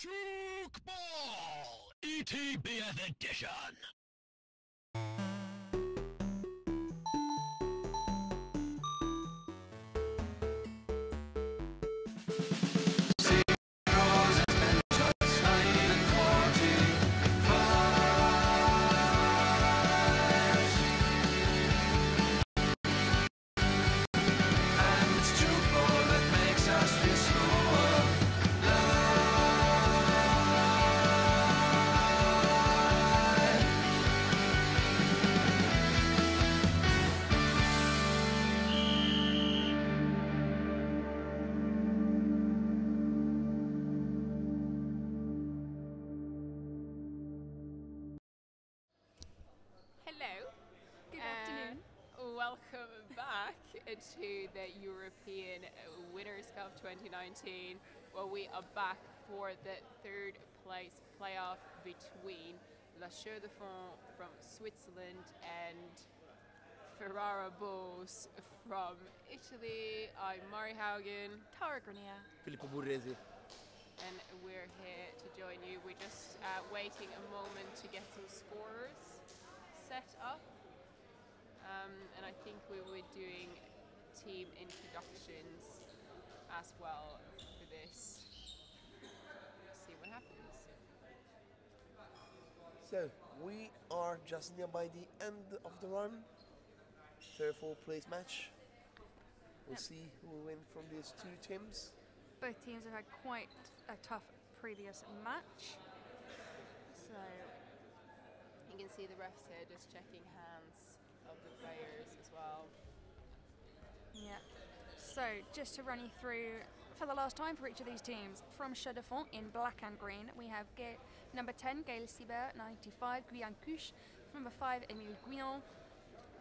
Tchoukball! ETBF edition! Hello. Good afternoon. Welcome back to the European Winners' Cup 2019. Well, we are back for the third place playoff between Chaux-de-Fonds from Switzerland and Ferrara Bulls from Italy. I'm Mari Haugen. Tara Grenier. Filippo Burresi. And we're here to join you. We're just waiting a moment to get some scorers set up. And I think we were doing team introductions as well for this. Let's see what happens. So, we are just nearby the end of the run. Third, fourth place match. We'll see who will win from these two teams. Both teams have had quite a tough previous match. So you can see the refs here just checking hands of the players as well. Yeah. So just to run you through for the last time for each of these teams, from Chaux-de-Fonds in black and green, we have number 10, Gaël Sibert, 95, Guyane Couche, number 5, Émile Guinan,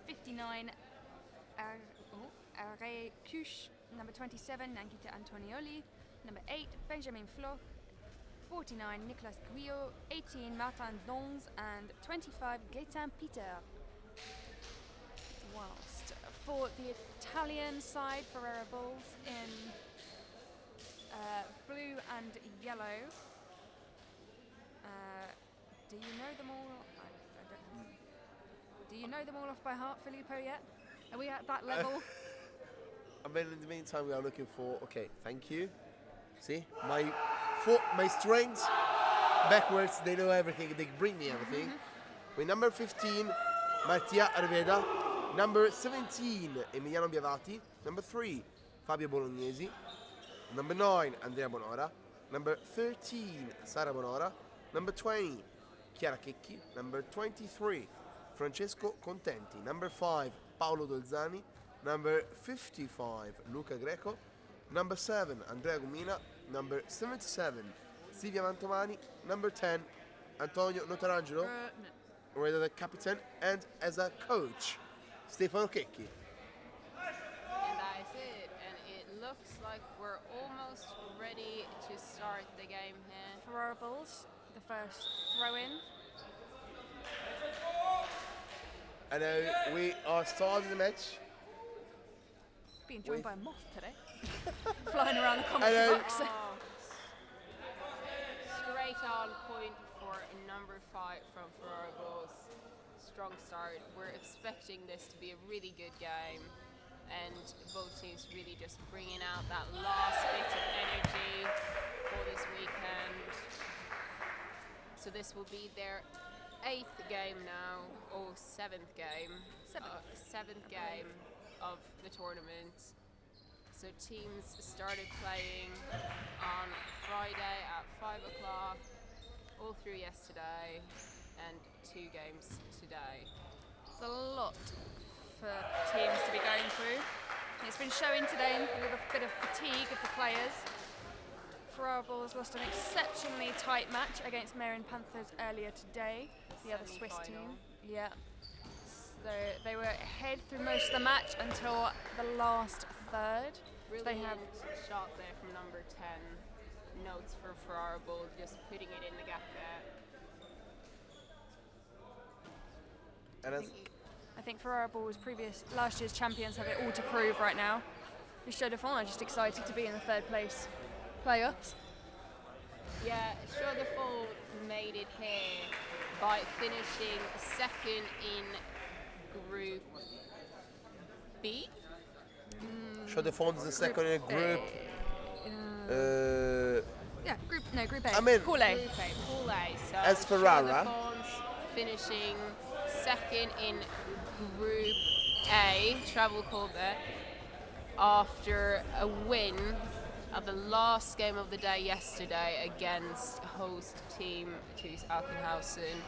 59, Arrêt Couche, number 27, Nankita Antonioli, number 8, Benjamin Floch, 49, Nicolas Guyot, 18, Martin Dons, and 25, Gaëtan Peter. Whilst for the Italian side, Ferrara Bulls in blue and yellow. Do you know them all? I don't know. Do you know them all off by heart, Filippo, yet? Are we at that level? I mean, in the meantime, we are looking for. Okay, thank you. See, my strengths backwards. They know everything. They bring me everything. With number 15, Mattia Arveda. Number 17, Emiliano Biavati. Number 3, Fabio Bolognesi. Number 9, Andrea Bonora. Number 13, Sara Bonora. Number 20, Chiara Checchi. Number 23, Francesco Contenti. Number 5, Paolo Dolzani. Number 55, Luca Greco. Number 7, Andrea Gumina. Number 77, Silvia Mantomani. Number 10, Antonio Notarangelo, no. The captain, and as a coach, Stefano Checchi. And that is it. And it looks like we're almost ready to start the game here. Ferrara Bulls, the first throw-in. And we are starting the match. Being joined by a moth today. Flying around the commentary box. Oh. Straight on point for number 5 from Ferrara Bulls. Strong start. We're expecting this to be a really good game, and both teams really just bringing out that last bit of energy for this weekend. So this will be their 8th game now, or 7th game. 7th game of the tournament. So teams started playing on Friday at 5 o'clock, all through yesterday, and 2 games today. It's a lot for teams to be going through. It's been showing today a little bit of fatigue of the players. Ferrara Bulls lost an exceptionally tight match against Marion Panthers earlier today, the other Swiss team. Yeah. So they were ahead through most of the match until the last third. Really they have shot there from number 10. Notes for Ferrara Bulls, just putting it in the gap there. And I think Ferrara Bulls, last year's champions, have it all to prove right now. The Chaux-de-Fonds are just excited to be in the third place playoffs. Yeah, Chaux-de-Fonds made it here by finishing second in Group B. Chaux-de-Fonds is the second in group. Yeah, Group A. I mean, Pool A. Pool A. So As Ferrara. Chaux-de-Fonds finishing second in Group A, Travel Kobe, after a win at the last game of the day yesterday against host team TuS Alkenhausen.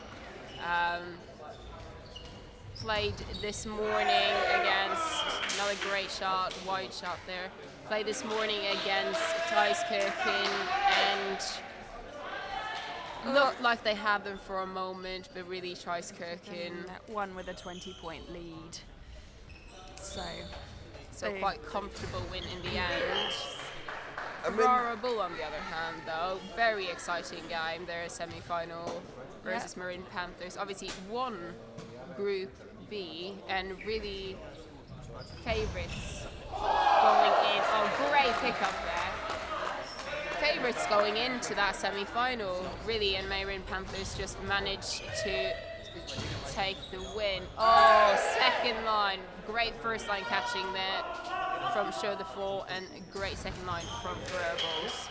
Played this morning against, another great shot, wide shot there. Played this morning against Tchoukball and looked like they had them for a moment, but really Tchoukball Won with a 20-point lead. So quite comfortable win in the end. I mean, Ferrara Bull, on the other hand, though, very exciting game. They're a semi-final versus Marine Panthers. Obviously, won Group B and really favourites going in. Oh, great pickup there. Favourites going into that semi-final, really, and Marine Panthers just managed to take the win. Oh, second line. Great first line catching there from Chaux-de-Fonds and great second line from Ferrara Bulls.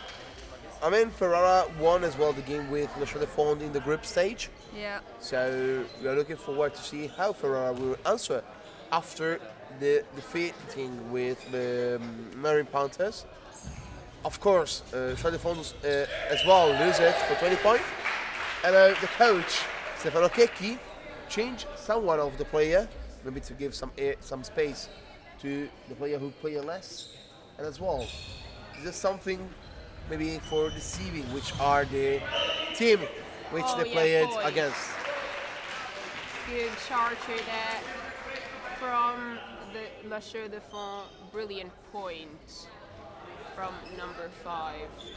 I mean, Ferrara won as well the game with Chaux-de-Fonds in the group stage. yeah, So we are looking forward to see how Ferrara will answer after the defeating with the Marine Panthers. Of course, Chaux-de-Fonds as well lose it for 20 points. And the coach, Stefano Checchi, changed someone of the player, maybe to give some space to the player who play less. And as well, is this something maybe for deceiving which are the team which they played points. against? Good charger there from the La Chaux-de-Fonds. Brilliant point from number 5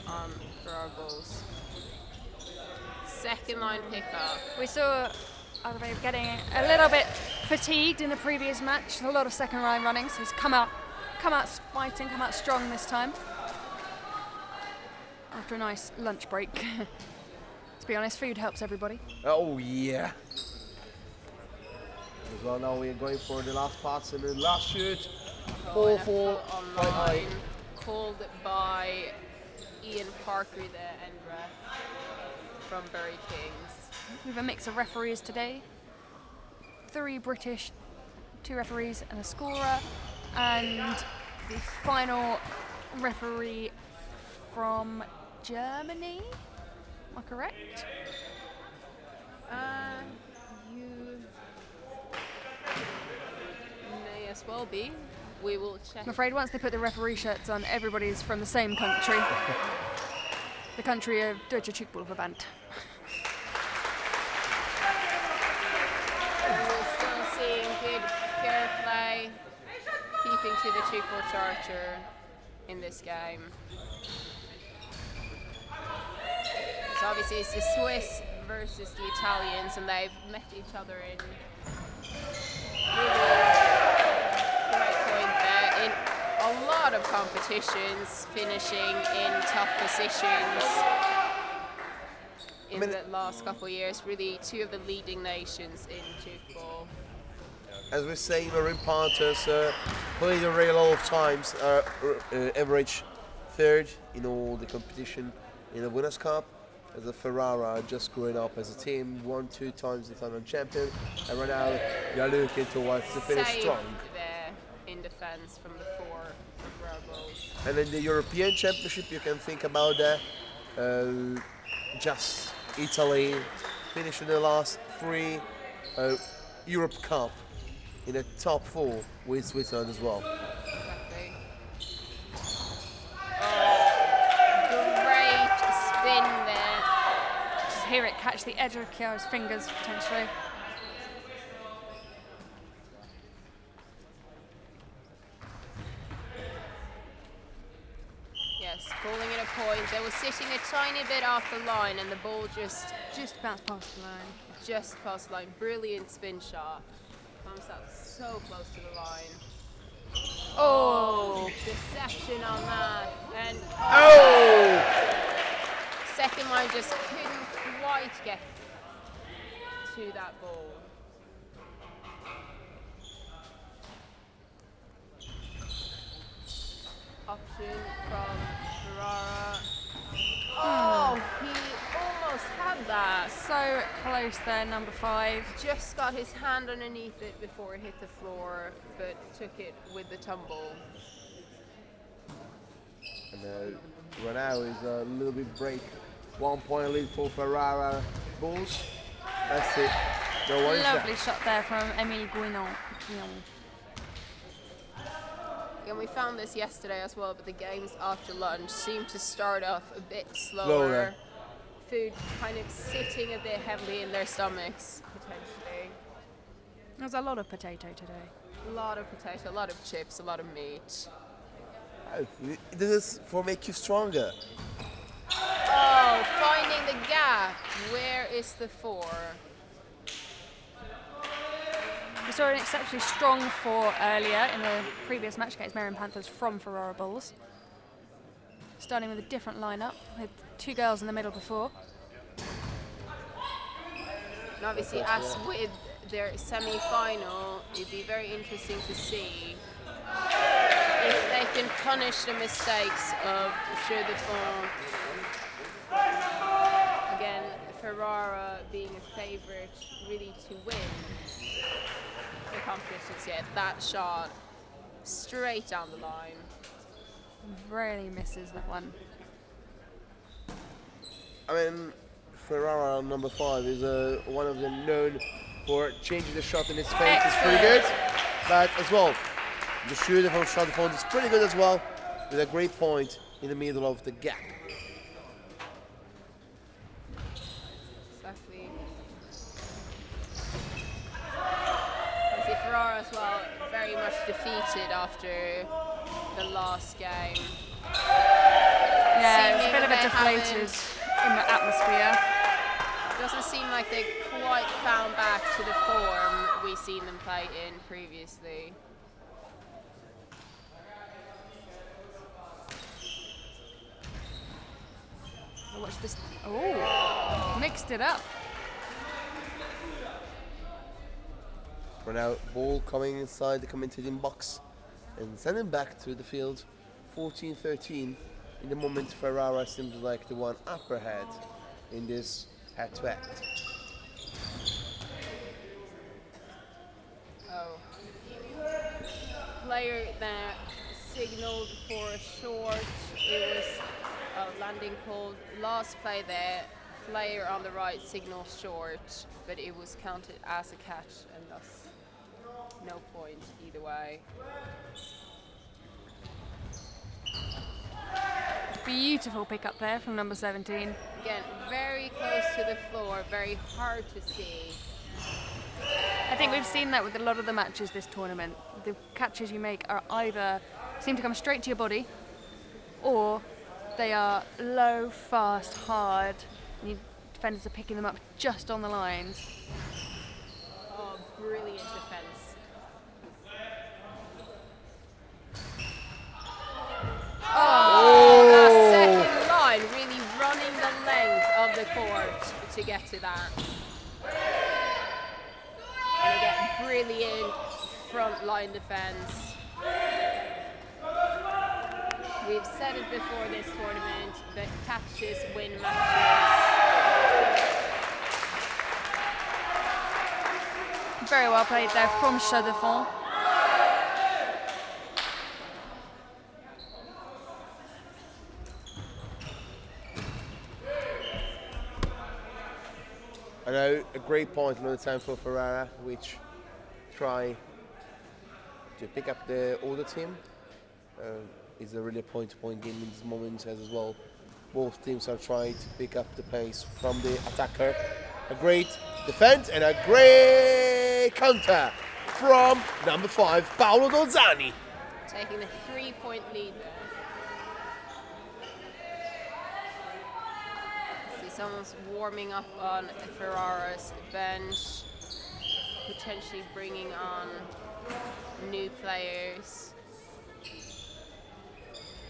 on Ferrara Bulls. Second line pickup. we saw Alve getting a little bit fatigued in the previous match. A lot of second line running, so he's come out fighting, come out strong this time. After a nice lunch break. To be honest, food helps everybody. Oh yeah. As well, now we are going for the last pass and the last shoot. All for online, called by Ian Parker there and ref from Bury Kings. We have a mix of referees today. 3 British, 2 referees and a scorer. And the final referee from Germany. Am I correct? You may as well be. We will check. I'm afraid once they put the referee shirts on, everybody's from the same country. The country of Deutsche Tchoukball Verband. We're still seeing good fair play, keeping to the Tchoukball charter in this game. So obviously it's the Swiss versus the Italians, and they've met each other in really great point there in a lot of competitions, finishing in top positions in the last couple of years. Really, 2 of the leading nations in Tchoukball. As we say, Marine Panthers played a real lot of times, average 3rd in all the competition in the Winners' Cup. As a Ferrara, just growing up as a team, won 2 times the Italian champion, and right now we are looking towards to finish Saved strong. there in defense from the 4 Ferrara Bulls. And in the European Championship, you can think about that. Just Italy finishing the last 3 Europe Cup in the top 4 with Switzerland as well. Exactly. Great spin there. Just hear it catch the edge of Chiara's fingers potentially. Yes, calling it a point. They were sitting a tiny bit off the line, and the ball just Bounced past the line. past the line. Brilliant spin shot. Comes up so close to the line. Oh, deception on that. And second line just couldn't quite get to that ball. Option from Ferrara. Oh, he almost had that. So close there, number 5. Just got his hand underneath it before it hit the floor, but took it with the tumble. And right now is a little bit break. 1 point lead for Ferrara Bulls. That's it. No worries. Lovely shot there from Émile Guinon. And we found this yesterday as well, but the games after lunch seem to start off a bit slower. Slower. Food kind of sitting a bit heavily in their stomachs, potentially. There's a lot of potato today. A lot of potato, a lot of chips, a lot of meat. This is for make you stronger. Oh, finding the gap. Where is the 4? We saw an exceptionally strong 4 earlier in the previous match against Marion Panthers from Ferrara Bulls. Starting with a different lineup with 2 girls in the middle before. And obviously, as with their semi-final, it'd be very interesting to see if they can punish the mistakes of Chaux-de-Fonds. Again, Ferrara being a favourite really to win the competitions yet. That shot straight down the line. Really misses that one. I mean, Ferrara number 5 is one of them known for changing the shot in his face. It's pretty good. But as well, the shooter from Chaux-de-Fonds is pretty good as well, with a great point in the middle of the gap. Exactly. Obviously Ferrara as well, very much defeated after the last game. Yeah, it was a bit of a deflated in the atmosphere. Doesn't seem like they quite found back to the form we've seen them play in previously. Watch this. Oh, mixed it up. For now, ball coming inside the commentating box and sending back to the field. 14-13. In the moment, Ferrara seems like the one up ahead in this head-to-head. Oh. Player that signaled for a short. It was a landing called. Last play there, player on the right signaled short, but it was counted as a catch and thus no point either way. Beautiful pick up there from number 17. Again, very close to the floor, very hard to see. I think we've seen that with a lot of the matches this tournament. The catches you make are either seem to come straight to your body, or they are low, fast, hard, and your defenders are picking them up just on the lines. Oh, brilliant defense. Oh, that second line really running the length of the court to get to that. And again, brilliant front line defense. We've said it before this tournament, that catches win matches. Very well played there from Chaux-de-Fonds. I know a great point another time for Ferrara, which try to pick up the older team. It's a really point-to-point game in this moment as well. Both teams are trying to pick up the pace from the attacker. A great defense and a great counter from number 5, Paolo Dolzani. Taking the 3-point lead there. See, someone's warming up on Ferrara's bench, potentially bringing on new players.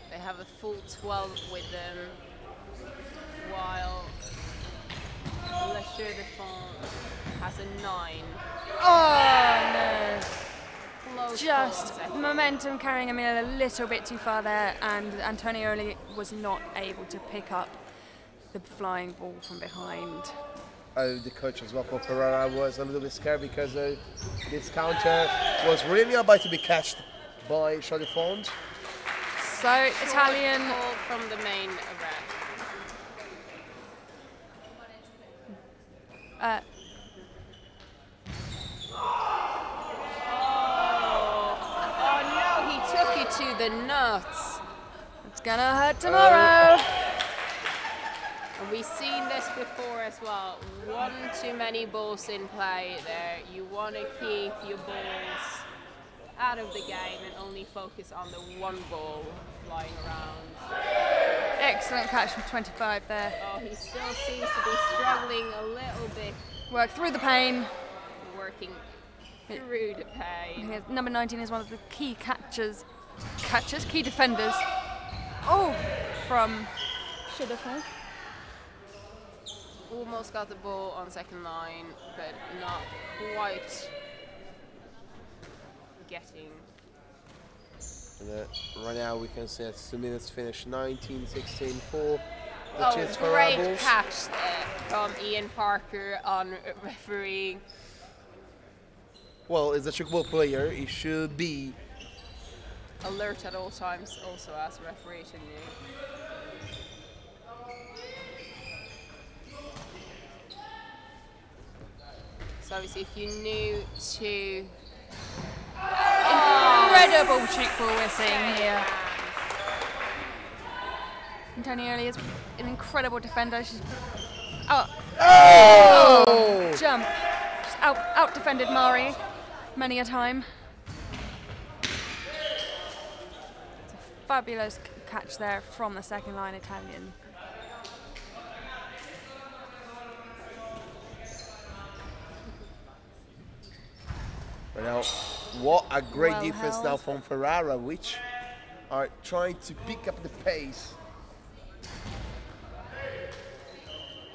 They have a full 12 with them. while Le Chaux-de-Fonds has a 9. Oh no! Close Just call second. momentum carrying him in a little bit too far there, and Antonioli was not able to pick up the flying ball from behind. The coach as well for Ferrara was a little bit scared because this counter was really about to be catched by Chaux-de-Fonds. So Italian. Call from the main ref. Oh no, he took it to the nuts. It's gonna hurt tomorrow. And we've seen this before as well. One too many balls in play there. You want to keep your balls out of the game and only focus on the one ball flying around. Excellent catch from 25 there. Oh, he still seems to be struggling a little bit, Work through the pain. working through the pain. Number 19 is one of the key key defenders. Oh, from Chaux-de-Fonds. Almost got the ball on second line, but not quite getting. And, right now we can see it's 2 minutes finished, 19-16-4. Great catch there from Ian Parker on refereeing. Well, as a Tchoukball player, he should be Alert at all times, also as a referee, shouldn't you? So obviously if you're new to Incredible Tchoukball we're seeing here. Antonioli is an incredible defender. She's jump. She's out defended Mari many a time. It's a fabulous catch there from the second line Italian. Now, what a great Well defense held. now from Ferrara, which are trying to pick up the pace.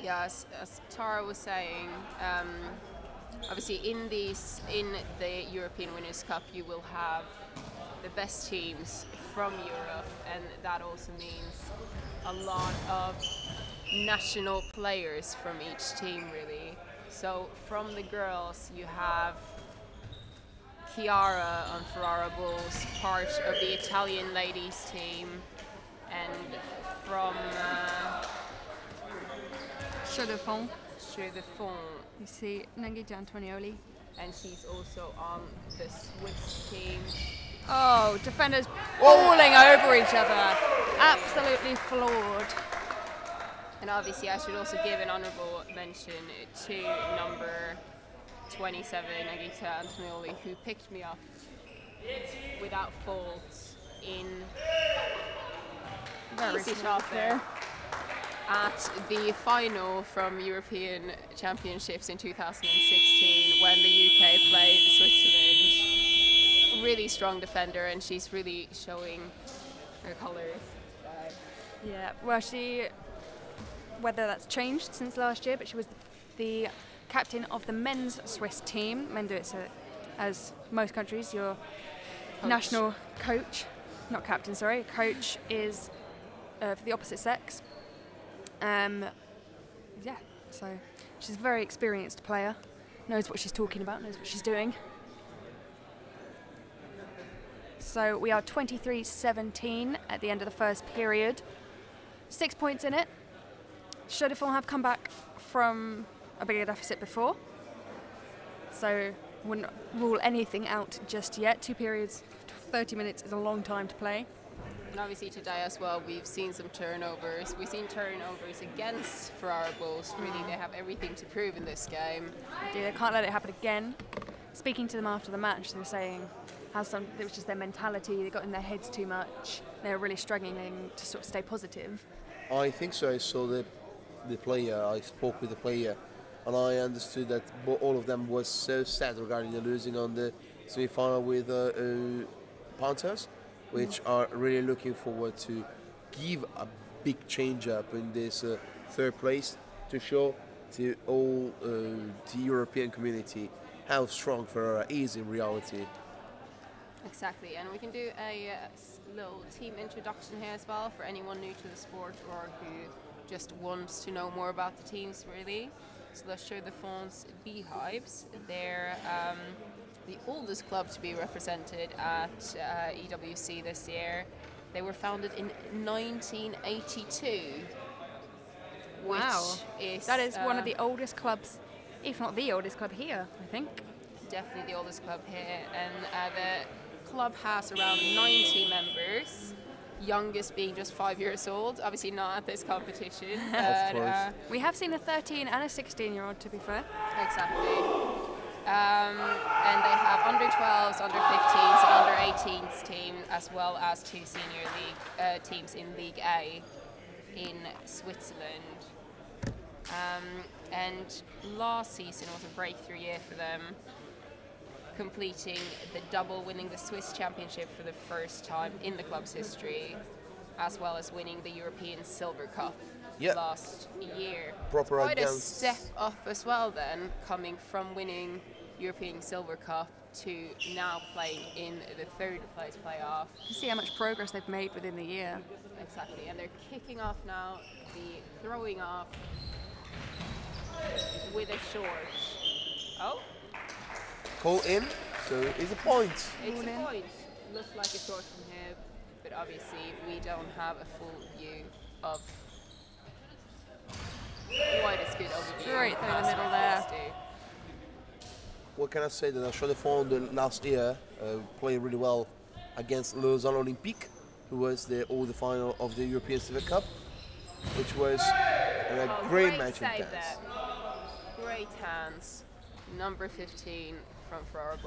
Yeah, as Tara was saying, obviously in the European Winners' Cup you will have the best teams from Europe, and that also means a lot of national players from each team really. So from the girls you have Chiara on Ferrara Bulls, part of the Italian ladies team, and from Chaux-de-Fonds. Chaux-de-Fonds, You see Nangita Antonioli. and she's also on the Swiss team. Oh, defenders falling over each other. Absolutely floored. And obviously I should also give an honourable mention to number 27, Nangita Antonioli, who picked me up without fault in easy shot there at the final from European Championships in 2016 when the UK played Switzerland. Really strong defender, and she's really showing her colours. Yeah, well, whether that's changed since last year, but she was the captain of the men's Swiss team. Men do it so, as most countries, your national coach, not captain, sorry, coach is for the opposite sex. Yeah, so she's a very experienced player, knows what she's talking about, knows what she's doing. So we are 23-17 at the end of the first period. 6 points in it. Chaux-de-Fonds have come back from a bigger deficit before, so wouldn't rule anything out just yet. 2 periods, 30 minutes is a long time to play. And obviously today as well, we've seen some turnovers. We've seen turnovers against Ferrara Bulls. Really, they have everything to prove in this game. They can't let it happen again. Speaking to them after the match, they were saying it was just their mentality. They got in their heads too much. They were really struggling to sort of stay positive. I think so. I saw the player. I spoke with the player, and I understood that all of them was so sad regarding the losing on the semi-final with Panthers, which are really looking forward to give a big change up in this third place to show to all the European community how strong Ferrara is in reality. Exactly, and we can do a little team introduction here as well for anyone new to the sport or who just wants to know more about the teams really. So let's show the Chaux-de-Fonds Beehives. They're the oldest club to be represented at EWC this year. They were founded in 1982. Wow, that is one of the oldest clubs, if not the oldest club here, I think. Definitely the oldest club here, and the club has around 90 members, youngest being just 5 years old, obviously not at this competition. Of course. We have seen a 13 and a 16-year-old, to be fair. Exactly. And they have under 12s, under 15s, and under 18s teams, as well as 2 senior league teams in League A in Switzerland. And last season was a breakthrough year for them, completing the double, winning the Swiss Championship for the first time in the club's history, as well as winning the European Silver Cup last year. Proper Quite a against step up as well then, coming from winning European Silver Cup to now playing in the third place playoff. You see how much progress they've made within the year. Exactly, and they're kicking off now, the throwing off with a short. Oh. Call in, so it's a point. It's a point. Looks like a short from here, but obviously we don't have a full view of quite as good overview. Right through the middle there. What can I say that Chaux-de-Fonds last year played really well against Lausanne Olympique, who was the final of the European Silver Cup, which was a great match in save tennis. there. Great hands. Number 15 from Ferrara.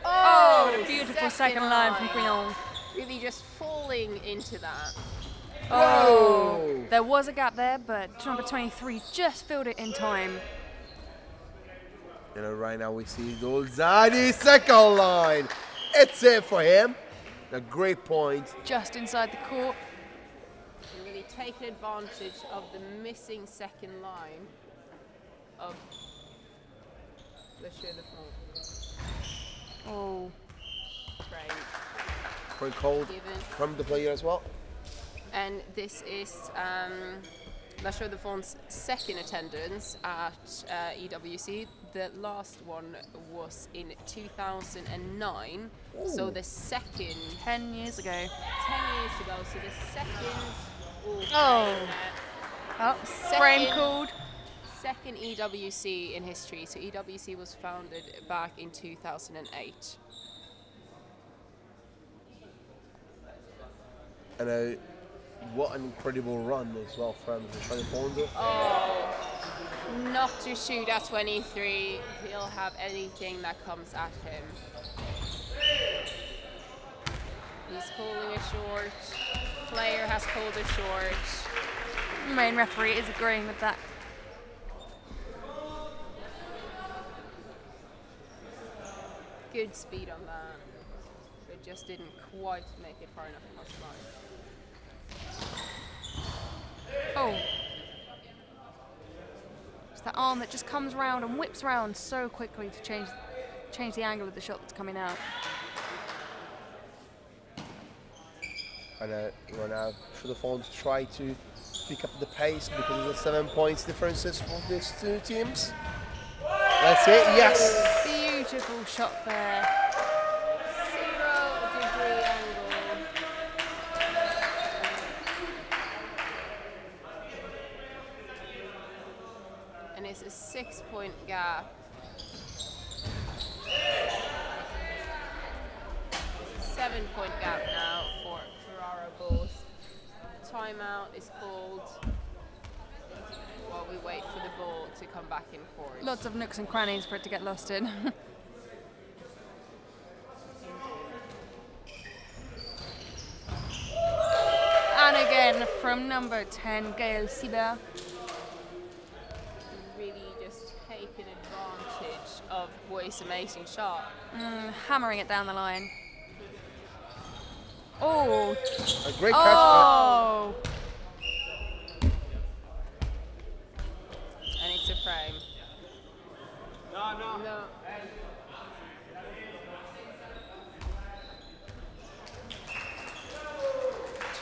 Oh, what a beautiful second line from Guillaume. Really just falling into that. Oh, there was a gap there, but number 23 just filled it in time. You know, right now we see Dolzani second line. It's it for him. A great point. Just inside the court. Really taking advantage of the missing second line of the Chaux-de-Fonds. Oh. Great. Point called from the player as well. And this is La Chaux-de-Fonds' second attendance at EWC. The last one was in 2009. Ooh. So the second... 10 years ago. 10 years ago, so the second... Oh, frame called. Second EWC in history. So EWC was founded back in 2008. And what an incredible run as well from the Chaux-de-Fonds. Oh, not to shoot at 23. He'll have anything that comes at him. He's calling a short. Player has called a short. Main referee is agreeing with that. Good speed on that, but just didn't quite make it far enough across the line. Oh. It's that arm that just comes round and whips round so quickly to change the angle of the shot that's coming out. And right now, Chaux-de-Fonds try to pick up the pace because of the 7 points differences for these two teams. That's it, yes! Beautiful shot there. 0-degree angle. And it's a 6-point gap. 7-point gap now for Ferrara Bulls. Timeout is called while we wait for the ball to come back in court. Lots of nooks and crannies for it to get lost in. And again from number 10, Gaël Sibert. Really just taking advantage of Boy's amazing shot. Hammering it down the line. Oh. A great catch. Oh. And it's a frame. No.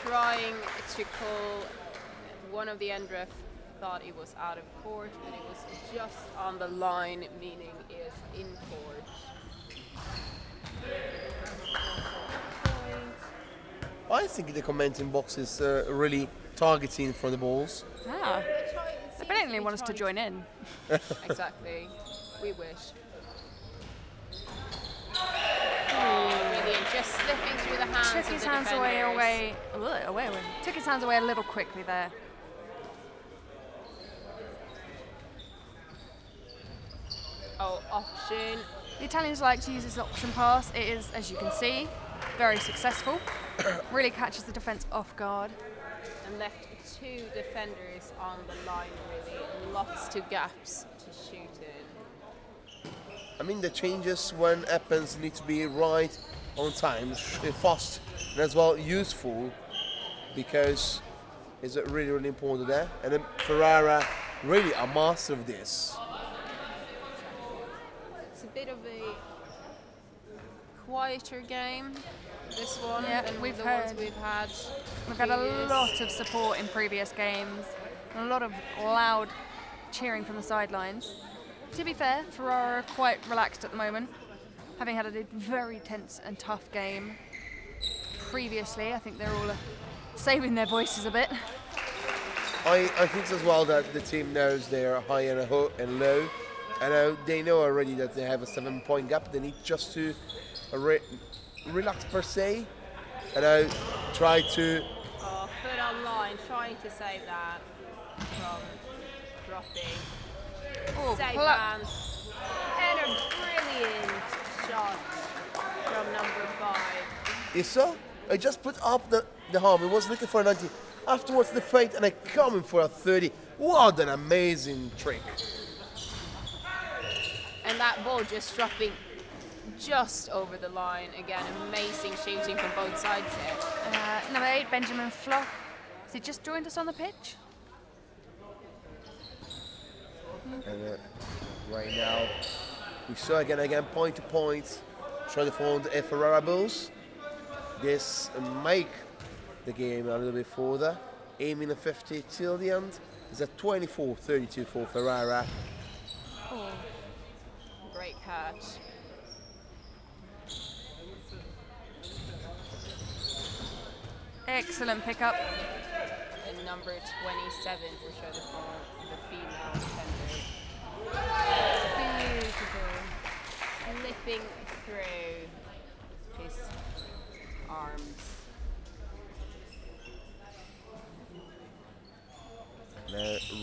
Trying to call, one of the end ref thought it was out of court, but it was just on the line, meaning is in court. I think the commenting box is really targeting for the balls. Ah. They brilliantly want us to join in. Exactly. We wish. Brilliant. Just slipping through the hands Took of his the hands defenders. away. Took his hands away a little quickly there. Oh, option. The Italians like to use this option pass. It is, as you can see, very successful. Really catches the defence off guard. And left two defenders on the line, really. Lots of gaps to shoot in. I mean, the changes when happens need to be right on time, fast, and as well useful, because it's really, really important there. And then Ferrara, really a master of this. It's a bit of a quieter game, this one, Yeah, than we've the heard. ones we've had. We've had a previous. lot of support in previous games, and a lot of loud cheering from the sidelines. To be fair, Ferrara are quite relaxed at the moment, having had a very tense and tough game previously. I think they're all saving their voices a bit. I think as well that the team knows they're high and low, and they know already that they have a 7-point gap. They need just to relax per se, and try to. Oh, foot on line, trying to save that from dropping. Oh, Save pull up. hands. And a brilliant shot from number 5. Issa, I just put up the arm. He was looking for a 90. Afterwards, the feint, and I come in for a 30. What an amazing trick! And that ball just dropping just over the line. Again, amazing shooting from both sides here. Number 8, Benjamin Floch. Has he just joined us on the pitch? And right now, we saw again point to point. Chaux-de-Fonds and Ferrara Bulls. This make the game a little bit further. Aiming a 50 till the end. It's at 24-32 for Ferrara. Oh. Great catch. Excellent pickup. And number 27 for Chaux-de-Fonds, the female defender. Beautiful. Slipping through his arms.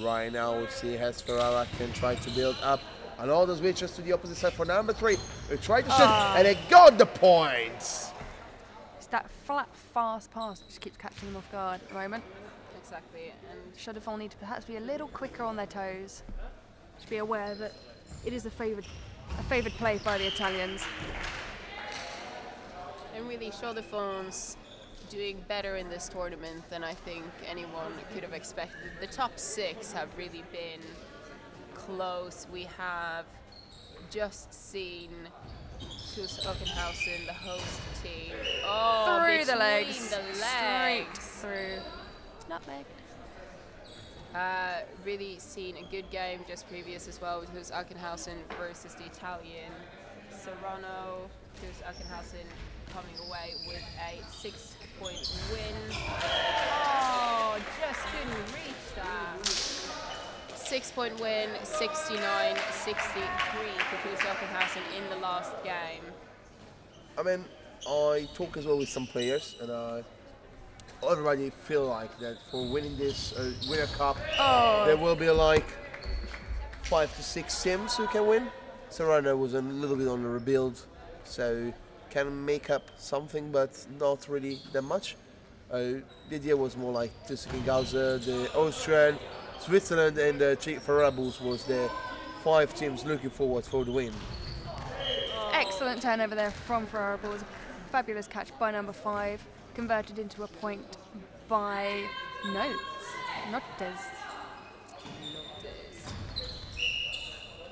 Right now, we see as Ferrara can try to build up. And all those switches to the opposite side for number 3. They tried to shoot, and they got the points. It's that flat, fast pass that just keeps catching them off guard at the moment. Exactly. And Chaux-de-Fonds need to perhaps be a little quicker on their toes. Should be aware that it is a favoured play by the Italians. And really, Chaux-de-Fonds doing better in this tournament than I think anyone could have expected. The top 6 have really been close. We have just seen Chaux-de-Fonds, the host team. Oh, Through the between legs. the Straight legs. through. Nutmeg. Really seen a good game just previous as well with Chaux-de-Fonds versus the Italian Serrano. Chaux-de-Fonds coming away with a 6-point win. Oh, just couldn't reach that. 6-point win, 69-63 for Chaux-de-Fonds in the last game. I mean, I talk as well with some players, and everybody feel like that for winning this Winter Cup, there will be like 5 to 6 teams who can win. Serrano was a little bit on the rebuild, so can make up something, but not really that much. The idea was more like Tchoukball, the Austrian, Switzerland, and the Ferrara Bulls was the 5 teams looking forward for the win. Excellent turnover there from Ferrara Bulls. Fabulous catch by number 5. converted into a point by Notes. Notes.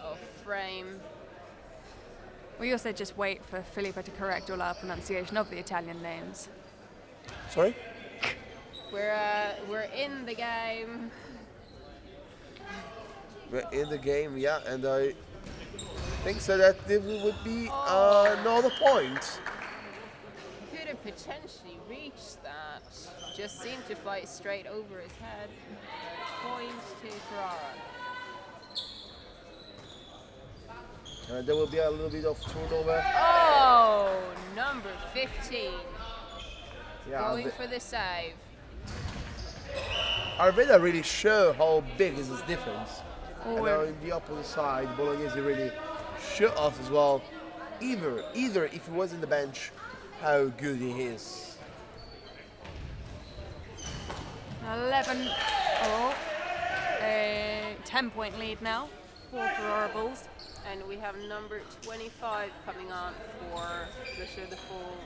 Oh, frame. We also just wait for Filippo to correct all our pronunciation of the Italian names. Sorry? We're in the game. We're in the game, yeah, and I think so that it would be another point. Could have potentially reached that. Just seemed to fly straight over his head. Point to Ferrara. There will be a little bit of turnover. Oh, number 15. Yeah, Going for the save. Arveda really show how big is this difference. Oh, And now in the opposite side, Bolognese really show us as well, either if he was in the bench, how good he is. 11. Oh, a 10-point lead now for Ferrara Bulls. And we have number 25 coming on for the Chaux-de-Fonds,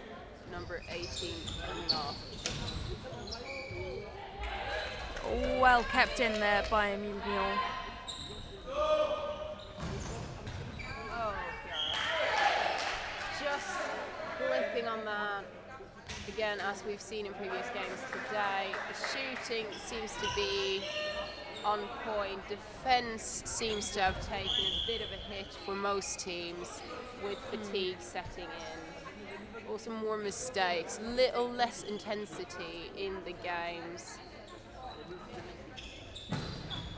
number 18 coming off. Well kept in there by Emilio. Oh, God. Just flipping on that. Again, as we've seen in previous games today, the shooting seems to be on point. Defense seems to have taken a bit of a hit for most teams with fatigue setting in. Also more mistakes, little less intensity in the games.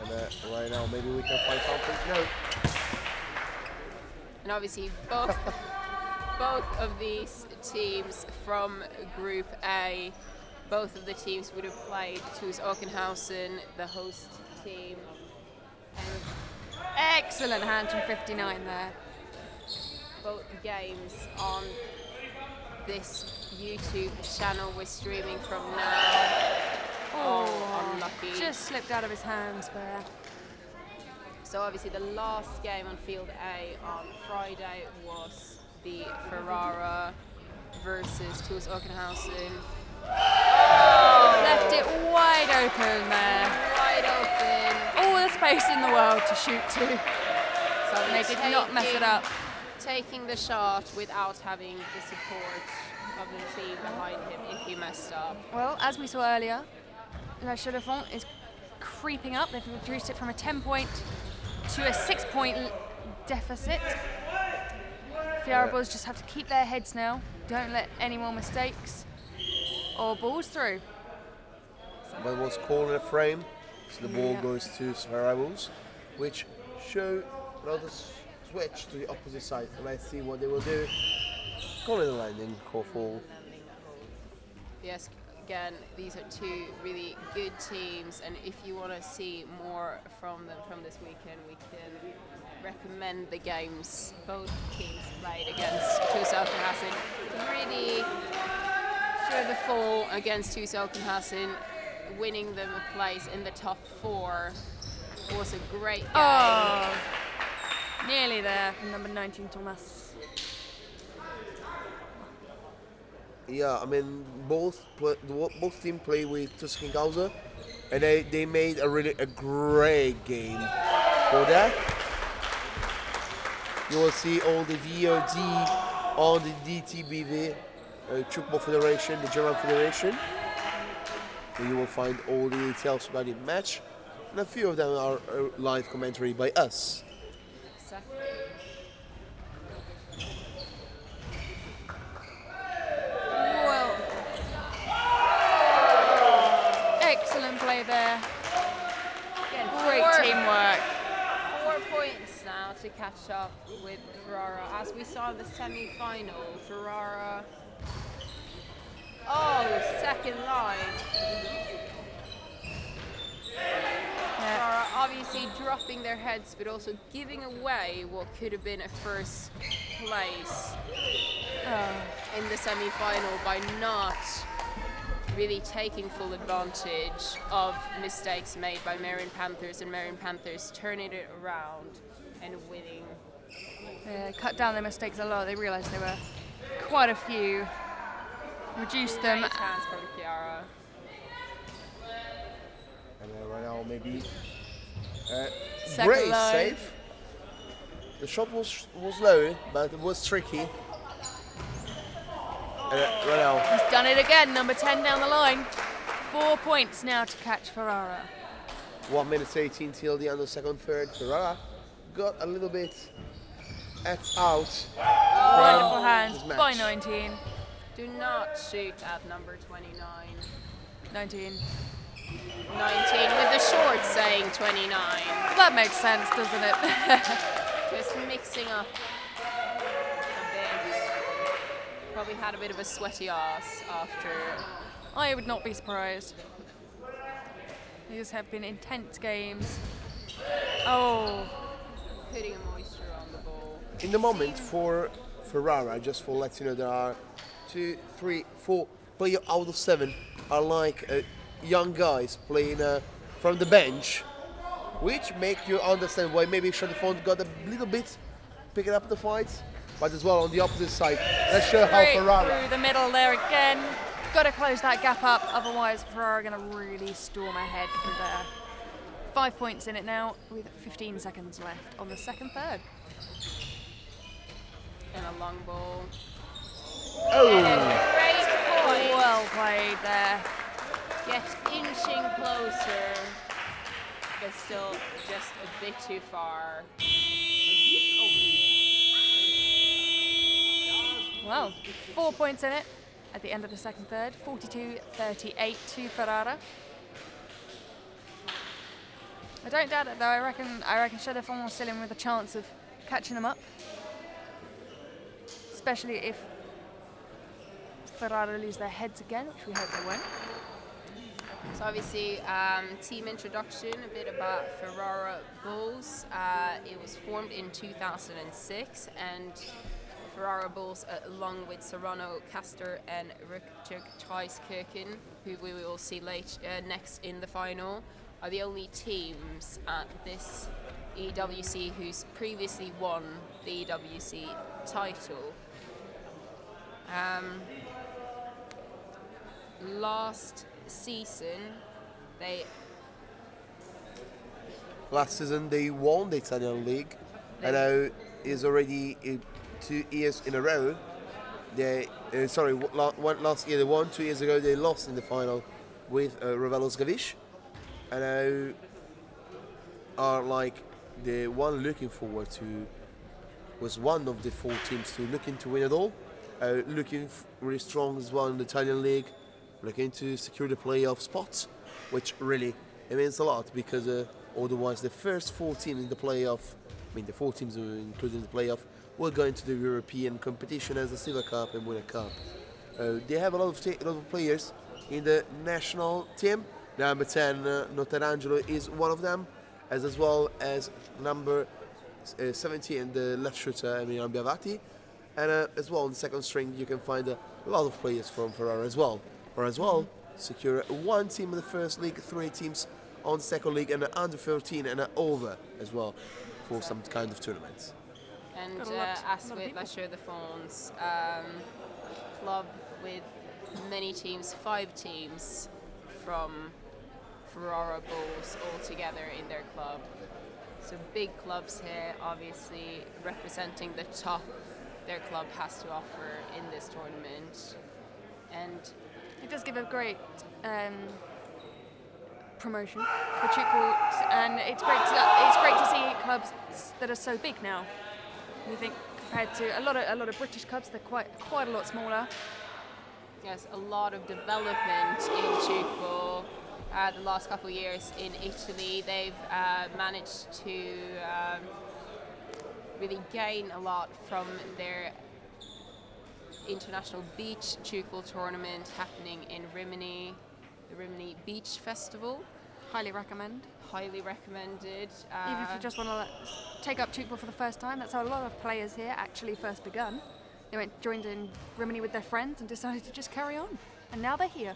And right now, maybe we can find something. No. And obviously both of these teams from Group A, both of the teams would have played Chaux-de-Fonds, the host team. And Excellent hands from 59 there. both games on this YouTube channel we're streaming from now. Oh, unlucky. Just slipped out of his hands there. So obviously the last game on Field A on Friday was the Ferrara versus Chaux-de-Fonds. Left it wide open there. Wide open. All the space in the world to shoot to. So And they did not mess it up. Taking the shot without having the support of the team behind him if he messed up. Well, as we saw earlier, La Chaux-de-Fonds is creeping up. They've reduced it from a 10-point to a 6-point deficit. Ferrara Bulls just have to keep their heads now. Don't let any more mistakes or balls through. But was called in a frame, so the ball goes to Ferrara Bulls, which show another switch to the opposite side. And let's see what they will do. Call it a landing, call for. Yes, again, these are two really good teams, and if you want to see more from them from this weekend, we can recommend the games both teams played against Chaux-de-Fonds. Really Chaux-de-Fonds against Chaux-de-Fonds, winning them a place in the top 4 was a great game. Oh, nearly there from number 19, Thomas. Yeah, I mean both teams play with Tuskenhauser, and they made a great game for that. You will see all the VOD on the DTBV, Tchoukball Federation, the German Federation. So you will find all the details about the match, and a few of them are live commentary by us. Exactly. Well, excellent play there. Again, Great teamwork. 4 points now to catch up with Ferrara. As we saw in the semi-final, Ferrara, second line. Ferrara obviously dropping their heads, but also giving away what could have been a first place in the semi-final by not really taking full advantage of mistakes made by Marion Panthers, and Marion Panthers turning it around and winning. Cut down their mistakes a lot. They realised there were quite a few reduce them. Great chance from Ferrara. And right now maybe Second Gray low. safe. The shot was low, but it was tricky. And right now, He's done it again, number 10 down the line. 4 points now to catch Ferrara. 1 minute 18 till the end of the second third. Ferrara got a little bit out. Wonderful hands this match. by 19. Do not shoot at number 29. 19. 19 with the short saying 29. That makes sense, doesn't it? Just mixing up a bit. Probably had a bit of a sweaty ass after. I would not be surprised. These have been intense games. Oh, Putting a moisture on the ball. In the moment for Ferrara, just for letting you know, there are 2, 3, 4 players out of 7 are like young guys playing from the bench, which make you understand why maybe Chaux-de-Fonds got a little bit picking up the fights, but as well on the opposite side. Let's show how straight Ferrara. through the middle there again. Got to close that gap up, otherwise Ferrara are going to really storm ahead through there. 5 points in it now, with 15 seconds left on the second third. And a long ball. Oh, Great point. Well played there. Get inching closer, but still just a bit too far. Well, 4 points in it at the end of the second third. 42-38 to Ferrara. I don't doubt it though. I reckon Chaux-de-Fonds was still in with a chance of catching them up, especially if Ferrara lose their heads again, which we hope they won't. So obviously, team introduction, a bit about Ferrara Bulls. It was formed in 2006, and Ferrara Bulls, along with Serrano, Castor, and Rücktürk Treiskirchen, who we will see next in the final, are the only teams at this EWC who's previously won the EWC title. Last season they won the Italian league, and now is already 2 years in a row. They last year they won. 2 years ago they lost in the final with Ravello Sgavish, and now are like the one looking forward to. Was one of the 4 teams to looking to win it all. Looking really strong as well in the Italian league. Looking to secure the playoff spots, which really it means a lot, because otherwise the first 4 teams in the playoff, I mean the 4 teams including the playoff, will go into the European competition as the Silver Cup and Winner Cup. They have a lot of players in the national team. Number 10, Notarangelo, is one of them, as well as number 17, the left shooter, Emiliano Biavati. And as well on the second string you can find a lot of players from Ferrara as well. Or as well, secure 1 team in the first league, 3 teams on the second league, and under 13 and over as well for some kind of tournaments. and Got a lot as of with people. La Chaux-de-Fonds, club with many teams, 5 teams from Ferrara Bulls all together in their club. So big clubs here, obviously representing the top their club has to offer in this tournament. And It does give a great promotion for Tchoukball, and it's great to see clubs that are so big now. You think compared to a lot of British clubs, they're quite a lot smaller. yes, a lot of development in Tchoukball. The last couple of years in Italy, they've managed to really gain a lot from their international beach Tchoukball tournament happening in Rimini, the Rimini Beach Festival. Highly recommend. Highly recommended. Even if you just want to take up Tchoukball for the first time, that's how a lot of players here actually first begun. They joined in Rimini with their friends and decided to just carry on, and now they're here.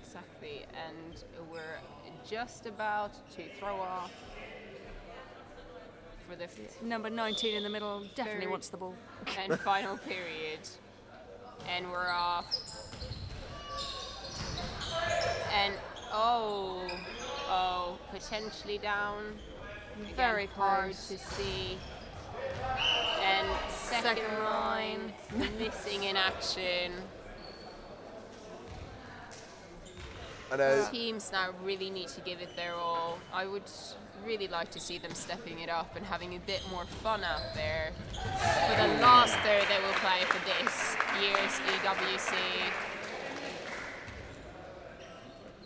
Exactly, and we're just about to throw off for the Number 19 in the middle definitely Third. wants the ball. and final period, and we're off. potentially down. Very Again, hard close. to see. And second line missing in action. I know. Teams now really need to give it their all. I would really like to see them stepping it up and having a bit more fun out there. For the last third they will play for this year's EWC.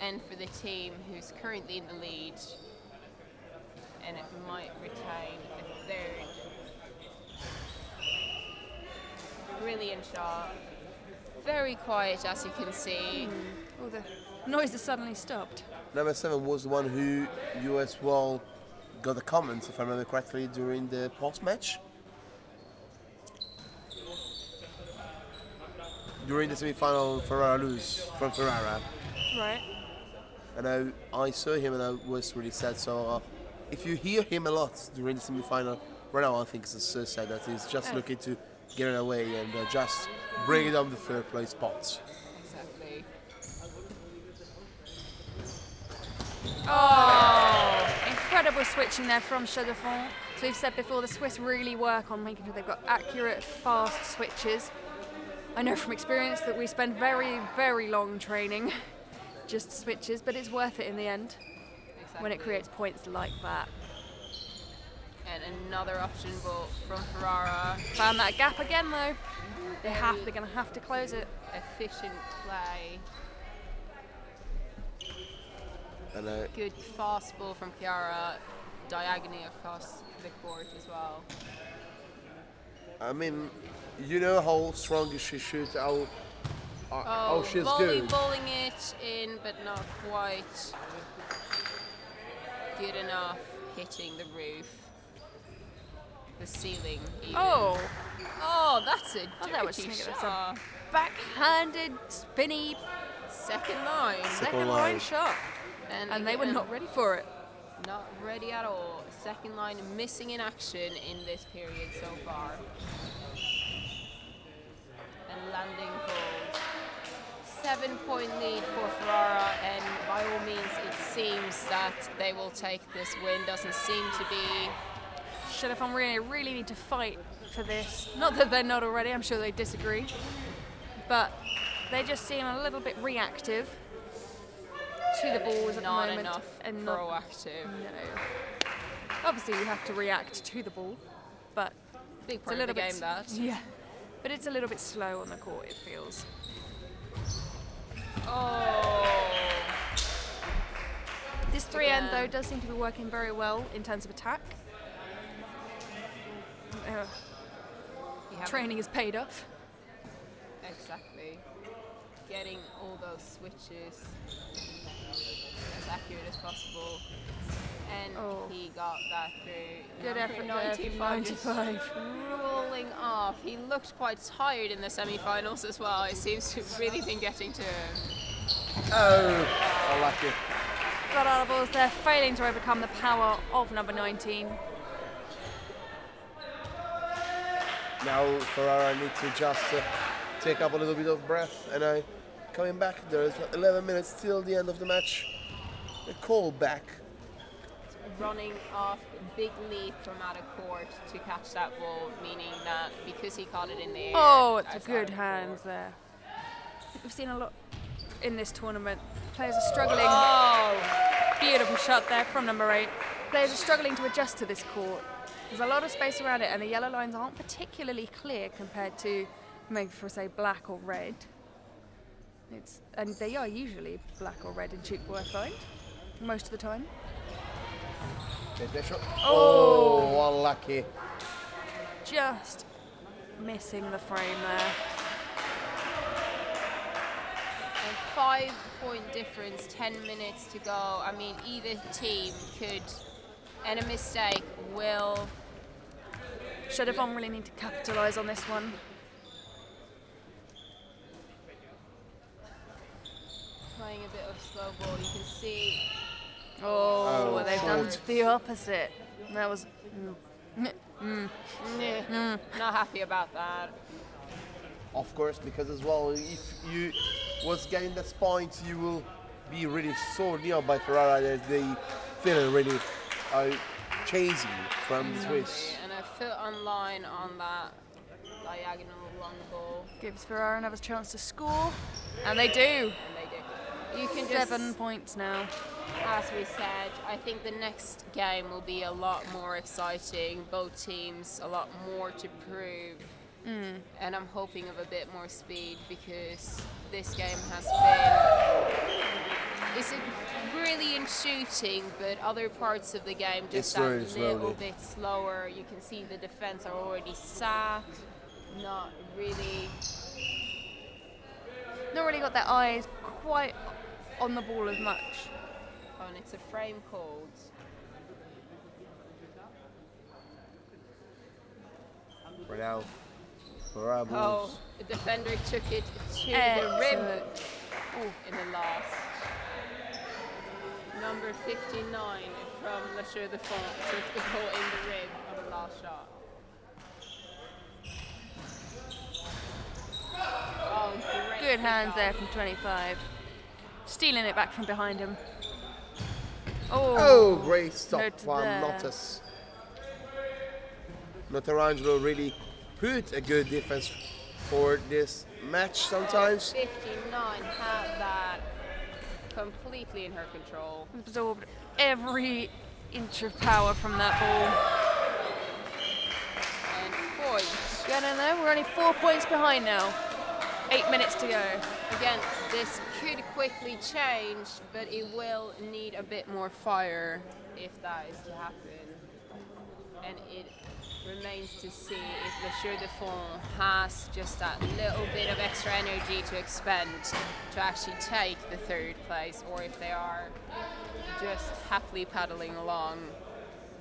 And for the team who's currently in the lead, and it might retain a third. Brilliant shot. Very quiet, as you can see. Oh, the noise has suddenly stopped. Number 7 was the one who you as well got the comments, if I remember correctly, during the post-match. During the semi-final, Ferrara lose from Ferrara. Right. And I saw him and I was really sad. So if you hear him a lot during the semi-final, right now I think it's so sad that he's just looking to get it away and just bring it on the third place spots. Exactly. Oh, incredible switching there from Chaux-de-Fonds. So we've said before, the Swiss really work on making sure they've got accurate, fast switches. I know from experience that we spend very, very long training just switches, but it's worth it in the end when it creates points like that. And another option ball from Ferrara. Found that gap again though. They're going to have to close it. Efficient play. And Good fast ball from Chiara, diagonally across the court as well. I mean, you know how strong she shoots, how she's good. Volleyballing it in, but not quite good enough hitting the roof. The ceiling even. Oh, That's a that was dirty sneaky. That's shot. backhanded, spinny, Second line. second line shot. And they were again, not ready for it. not ready at all. Second line missing in action in this period so far. And landing gold. 7-point lead for Ferrara, and by all means it seems that they will take this win. Doesn't seem to be. Chaux-de-Fonds really need to fight for this. Not that they're not already, I'm sure they disagree. But they just seem a little bit reactive to the balls at the Not moment. enough And proactive. No. Obviously you have to react to the ball, but Big it's a part of little the bit game, that. Yeah. But it's a little bit slow on the court, it feels. Oh. This 3-end though Again. does seem to be working very well in terms of attack. You have Training has paid off. Exactly. Getting all those switches as accurate as possible. And he got that through. Good Number effort there from 95. Just rolling off. He looked quite tired in the semi-finals as well. It seems to have really been getting to him. Oh, unlucky. Ferrara balls there, failing to overcome the power of number 19. Now Ferrara needs to just take up a little bit of breath, and coming back. There's 11 minutes till the end of the match. A call back. Running off big leap from out of court to catch that ball, meaning that because he caught it in the air. Oh, it's a that's good out. hands there. We've seen a lot in this tournament. Players are struggling. Oh, Beautiful shot there from number 8. Players are struggling to adjust to this court. There's a lot of space around it, and the yellow lines aren't particularly clear compared to maybe for say black or red. And they are usually black or red in Tchoukball, I find, most of the time. Oh, unlucky. Just missing the frame there. and 5-point difference, 10 minutes to go. I mean, either team could, and a mistake will. Chaux-de-Fonds really need to capitalise on this one. Playing a bit of slow ball, you can see. Oh, they've done short. the opposite. That was. Not happy about that. Of course, because as well, if you was getting this point, you will be really so near by Ferrara as they feeling really chasing from the Swiss. And a foot on line on that diagonal long ball. Gives Ferrara another chance to score, and they do. And they do. You can just, 7 points now. as we said, I think the next game will be a lot more exciting. Both teams a lot more to prove. And I'm hoping of a bit more speed because this game has been... It's brilliant shooting, but other parts of the game just that little bit slower. You can see the defense are already sat, not really got their eyes quite on the ball as much. Oh, and it's a frame called. Right now, Ferrara Oh, the defender took it to the rim in the last. Number 59 from Chaux-de-Fonds took the ball in the rim on the last shot. Oh, great Good hands job. there from 25. Stealing it back from behind him. Oh, great stop note from there. Lotus. Notarangelo really put a good defense for this match sometimes. 59 had that completely in her control. Absorbed every inch of power from that ball. And points. Getting there, we're only 4 points behind now. 8 minutes to go. Again, this could quickly change, but it will need a bit more fire if that is to happen. And it remains to see if Le Chaux-de-Fonds has just that little bit of extra energy to expend to actually take the third place, or if they are just happily paddling along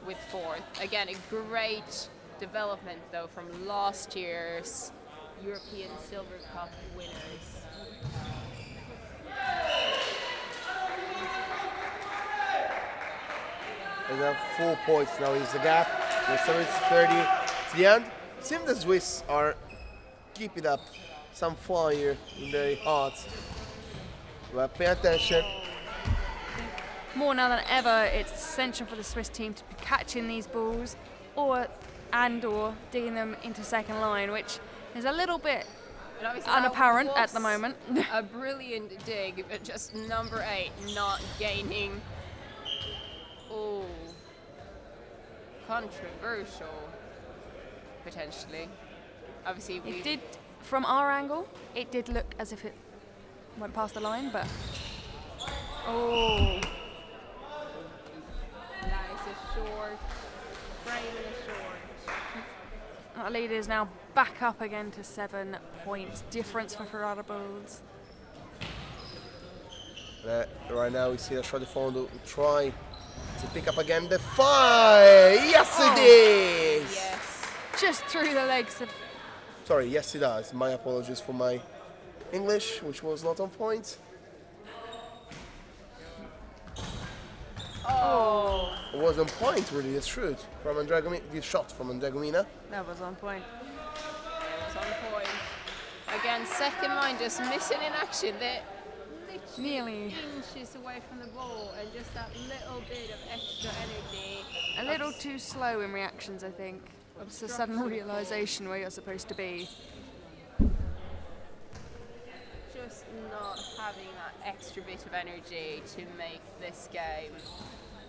with fourth. Again, a great development though from last year's European Silver Cup winners. They have 4 points now is the gap. The 30 to the end. Seems the Swiss are keeping up some fire in their hearts. But pay attention. More now than ever, it's essential for the Swiss team to be catching these balls or digging them into second line, which is a little bit And obviously unapparent that at the was moment. A brilliant dig, but just number 8 not gaining. Oh, controversial, potentially. Obviously, we It did, from our angle, it did look as if it went past the line, but oh, that is a short frame and a short. that lead is now back up again to 7 points difference for Ferrara Bulls. Right now we see the Chaux-de-Fonds try to pick up again the 5. Yes, it is. Yes. Just through the legs of Sorry, yes it does. My apologies for my English, which was not on point. Oh, It was on point, really, the shoot from Andragomina, the shot from Andragomina. that was on point. it was on point. Again, second line just missing in action. They're literally Nearly. inches away from the ball, and just that little bit of extra energy. A little too slow in reactions, I think. It's a sudden realization where you're supposed to be. Just not having that extra bit of energy to make this game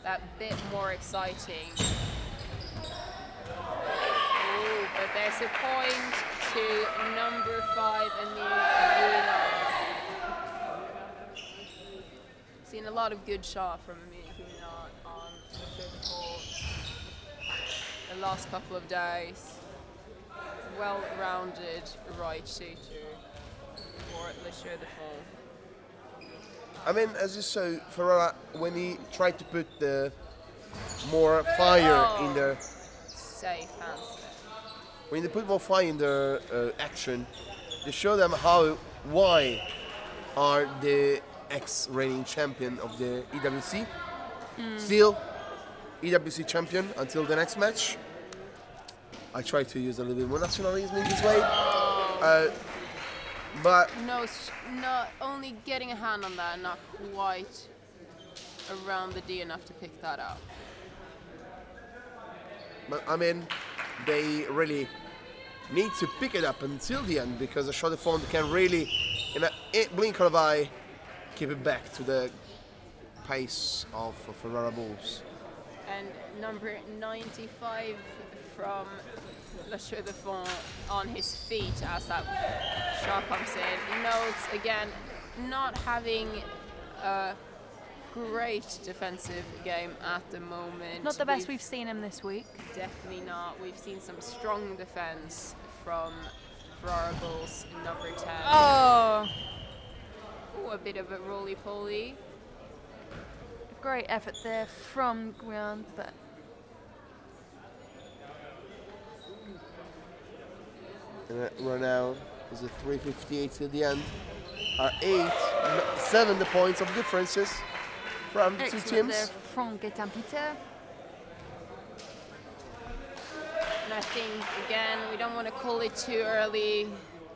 that bit more exciting. Ooh, but there's a point to number 5 and seen a lot of good shot from Amina on the Chaux-de-Fonds the last couple of days. Well-rounded right shooter for Le Chaux-de-Fonds. I mean, as you saw, Ferrara, when he tried to put the more fire in their, Safe hands. when they put more fire in their action, they show them why are the ex-reigning champion of the EWC, still EWC champion until the next match. I try to use a little bit more nationalism in this way, but No, not only getting a hand on that, not quite around the D enough to pick that up. But I mean, they really need to pick it up until the end because the Chaux-de-Fonds can really, in a blink of an eye, keep it back to the pace of Ferrara Bulls. And number 95 from Chaux-de-Fonds on his feet as that shot comes in. Notes again not having a great defensive game at the moment. Not the best we've seen him this week. Definitely not. We've seen some strong defense from Ferrara Bulls number 10. Oh! Ooh, a bit of a roly-poly. Great effort there from Guian, but Right now is a 3:58 till the end. Are 7 the points of differences from the two excellent teams. there from Gaetan Peter. And I think, again, we don't want to call it too early,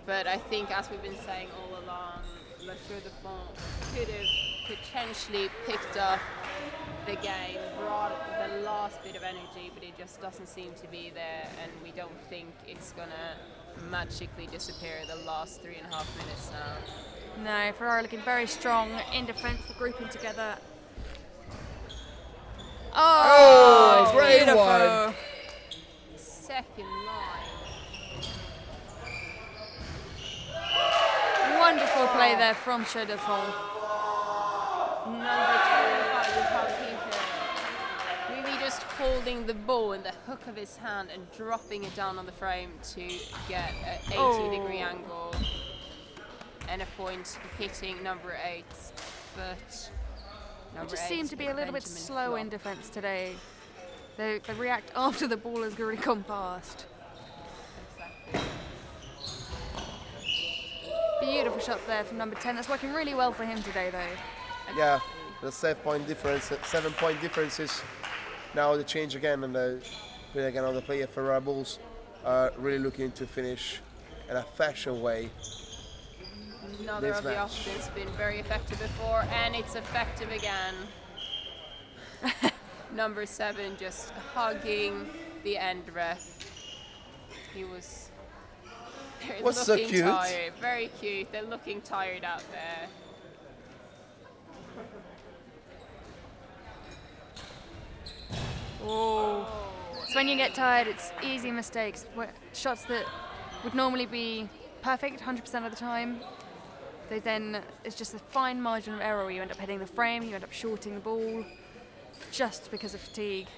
but I think, as we've been saying all along, Chaux-de-Fonds could have potentially picked up the game, brought the last bit of energy, but it just doesn't seem to be there, and we don't think it's going to magically disappear the last 3.5 minutes now. No, Ferrara looking very strong in defence, the grouping together. Oh, great beautiful. one. Second line. Wonderful play there from Chaux-de-Fonds. Number 25 with Palpita. Really just holding the ball in the hook of his hand and dropping it down on the frame to get an 80-degree angle. And a point hitting number 8's foot. They just seem to be a little bit slow in defence today. They react after the ball has already gone past. Exactly. Beautiful shot there from number 10. That's working really well for him today, though. Yeah, the 7-point difference. 7-point differences. Now the change again, and the play again on the player. Ferrara Bulls are really looking to finish in a fashion way. Another of the options been very effective before, and it's effective again. Number 7 just hugging the end ref. He was looking so cute. tired. Very cute. They're looking tired out there. Oh. So when you get tired, it's easy mistakes. Shots that would normally be perfect 100% of the time, it's just a fine margin of error where you end up hitting the frame, you end up shorting the ball, just because of fatigue.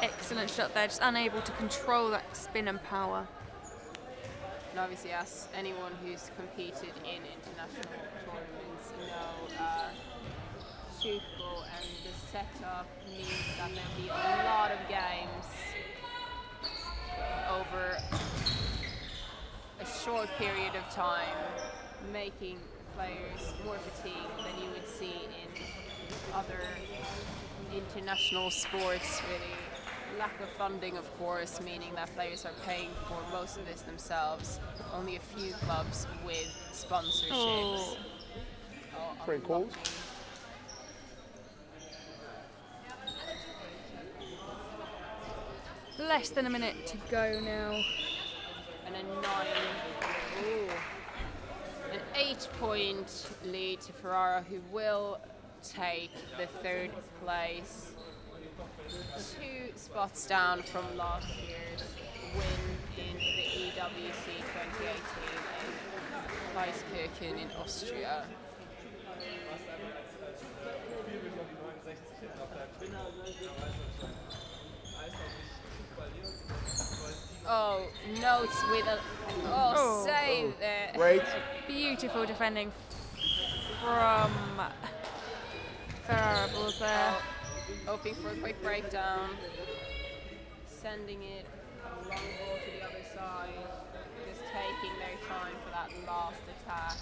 Excellent shot there, just unable to control that spin and power. And obviously, as anyone who's competed in international tournaments know, Tchoukball and the setup means that there'll be a lot of games over a short period of time, making players more fatigued than you would see in other international sports, really. Lack of funding, of course, meaning that players are paying for most of this themselves. Only a few clubs with sponsorships. Pretty cool. Less than a minute to go now. And an 8-point lead to Ferrara, who will take the 3rd place. 2 spots down from last year's win in the EWC 2018 in Weiskirchen in Austria. Oh, Notes with a save there. Great. Beautiful defending from Ferrara Bulls there. Hoping for a quick breakdown, sending it a long ball to the other side, just taking their time for that last attack.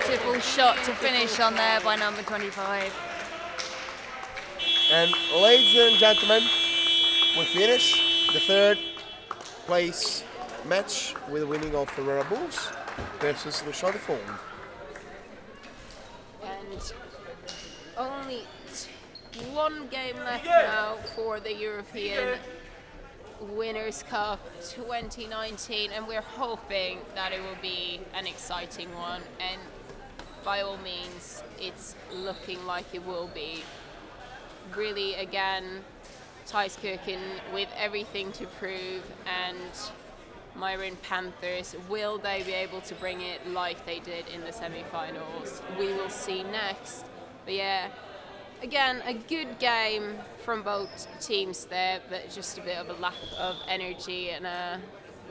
Beautiful shot to finish on there by number 25. And ladies and gentlemen, we finish the 3rd place match with the winning of Ferrara Bulls versus the Chaux-de-Fonds. And only one game left now for the European Winners' Cup 2019, and we're hoping that it will be an exciting one, and by all means it's looking like it will be. Really, again, Tchoukball with everything to prove, and Myron Panthers, will they be able to bring it like they did in the semi-finals? We will see next. But yeah, again, a good game from both teams there, but just a bit of a lack of energy and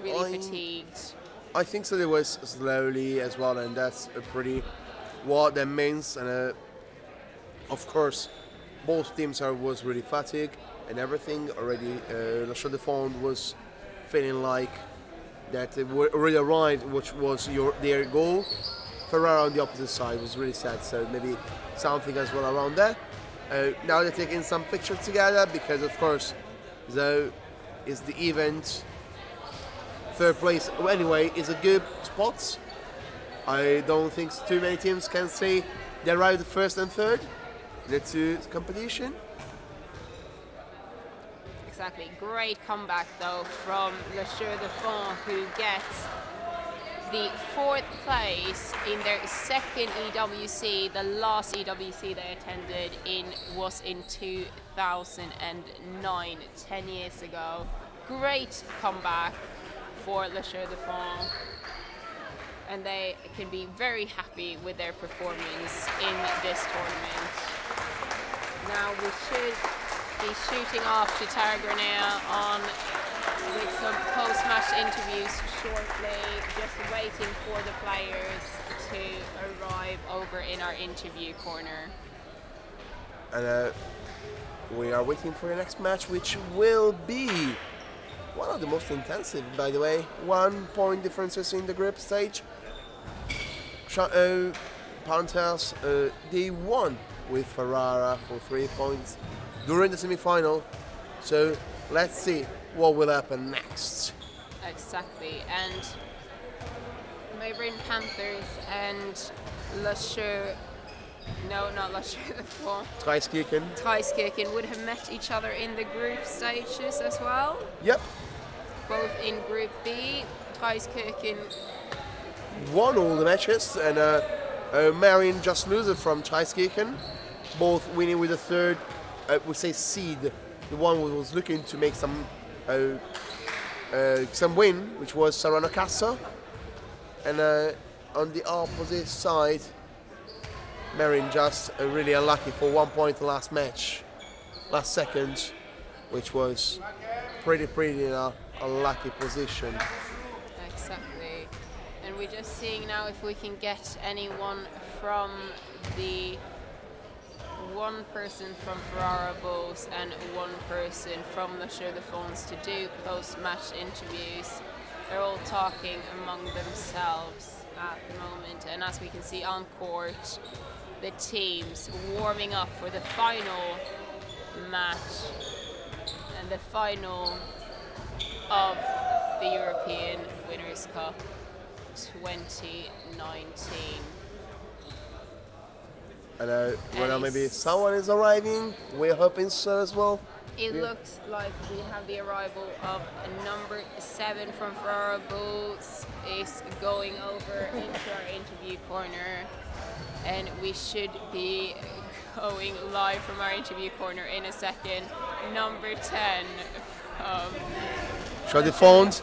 really fatigued. I think so. It was slowly as well, and that's a pretty what that means. And of course, both teams was really fatigued and everything already. Chaux-de-Fonds was feeling like that they were already arrived, which was their goal. Ferrara on the opposite side was really sad, so maybe something as well around that. Now they're taking some pictures together because, of course, though is the event. Third place, anyway, is a good spot. I don't think too many teams can say they arrived first and third in the two competition. Exactly. Great comeback though from Chaux-de-Fonds, who gets the 4th place in their second EWC. The last EWC they attended was in 2009, 10 years ago. Great comeback for Chaux-de-Fonds, and they can be very happy with their performance in this tournament. Now we should be shooting off to Tarragona on with some post-match interviews shortly, just waiting for the players to arrive over in our interview corner. And we are waiting for the next match, which will be one of the most intensive, by the way. 1 point differences in the group stage. Panthers, they won with Ferrara for 3 points during the semi-final. So let's see what will happen next. Exactly, and Myron Panthers and Tchoukball would have met each other in the group stages as well. Yep. Both in Group B, Tchoukball won all the matches, and Marion just loses from Tchoukball, both winning with the third, we say seed, the one who was looking to make some win, which was Serrano Castro. And on the opposite side, Marion just really unlucky for 1 point last second, which was pretty in a unlucky position. Exactly. And we're just seeing now if we can get anyone from the one person from Ferrara Bulls and one person from the Chaux-de-Fonds to do post-match interviews. They're all talking among themselves at the moment, and as we can see on court, the teams warming up for the final match and the final of the European Winners' Cup 2019. And maybe someone is arriving. We're hoping so as well. It looks like we have the arrival of number 7 from Ferrara Bulls is going over into our interview corner, and we should be going live from our interview corner in a second. Number 10 from Chaux-de-Fonds,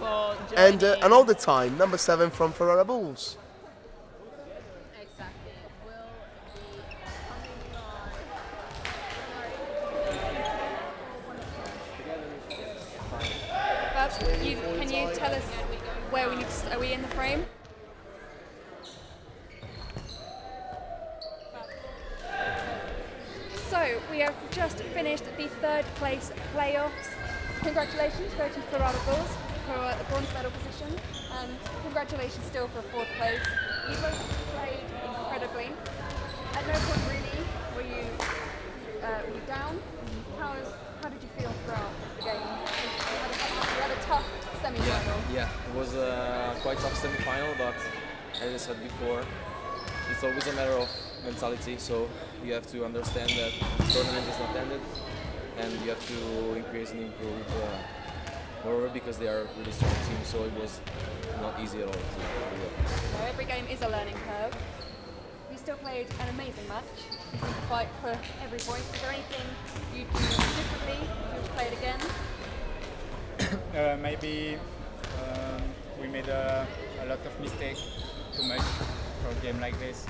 and all the time, number 7 from Ferrara Bulls. Can you tell us where we need to, are we in the frame? So we have just finished the 3rd place playoffs. Congratulations go to Ferrara Bulls for the bronze medal position, and congratulations still for 4th place. You both played incredibly. At no point really were you down. How did you feel throughout the game? You had a tough semi-final. Yeah, it was quite tough semi-final, but as I said before, it's always a matter of mentality. So you have to understand that the tournament is not ended, and you have to increase and improve. Moreover, because they are a really strong team, so it was not easy at all to do that. So every game is a learning curve. You still played an amazing match. You seem to fight for every point. Is there anything you'd do differently if you played again? Maybe we made a lot of mistakes, too much for a game like this.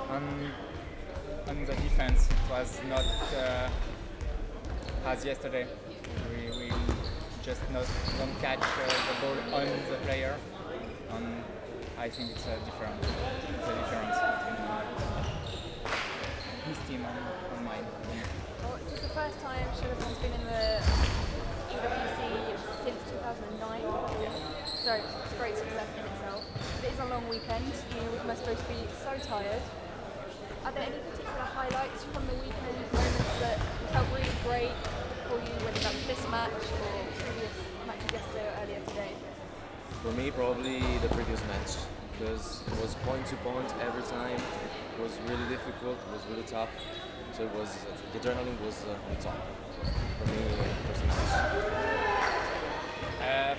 On the defense, it was not as yesterday. We just don't catch the ball on the player. I think it's a difference between his team and mine. Well, this is the first time Chaux-de-Fonds been in the EWC since 2009. So it's a great success in itself. But it is a long weekend. You must supposed to be so tired. Are there any particular highlights from the weekend, moments that felt really great for you, whether that was this match or previous matches yesterday or earlier today? For me, probably the previous match, because it was point to point every time. It was really difficult, it was really tough, so it was, the adrenaline was on top. For me, first match.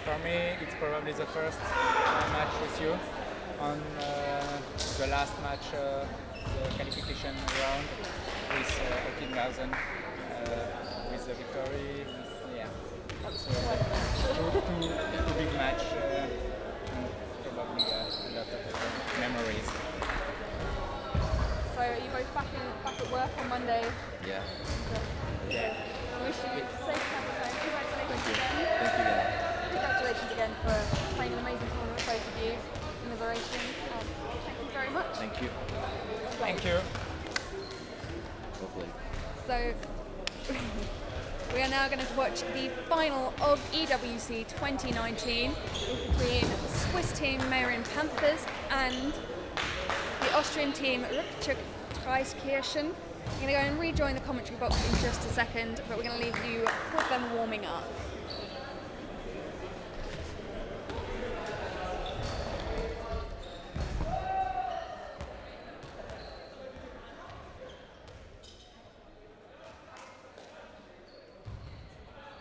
For me, it's probably the first match with you. On the last match, the qualification round with 18,000, with the victory. Two big match, and probably a lot of memories. So are you both back at work on Monday? Yeah. Yeah. I wish you safe travel home. Congratulations again. Thank you again. Congratulations again for playing an amazing tournament, both of you. Commiserations. Thank you very much. Thank you. Thank you. Well played. So we are now going to watch the final of EWC 2019 between the Swiss team Marion Panthers and the Austrian team Rücktrittskirchen. I'm going to go and rejoin the commentary box in just a second, but we're going to leave you with them warming up.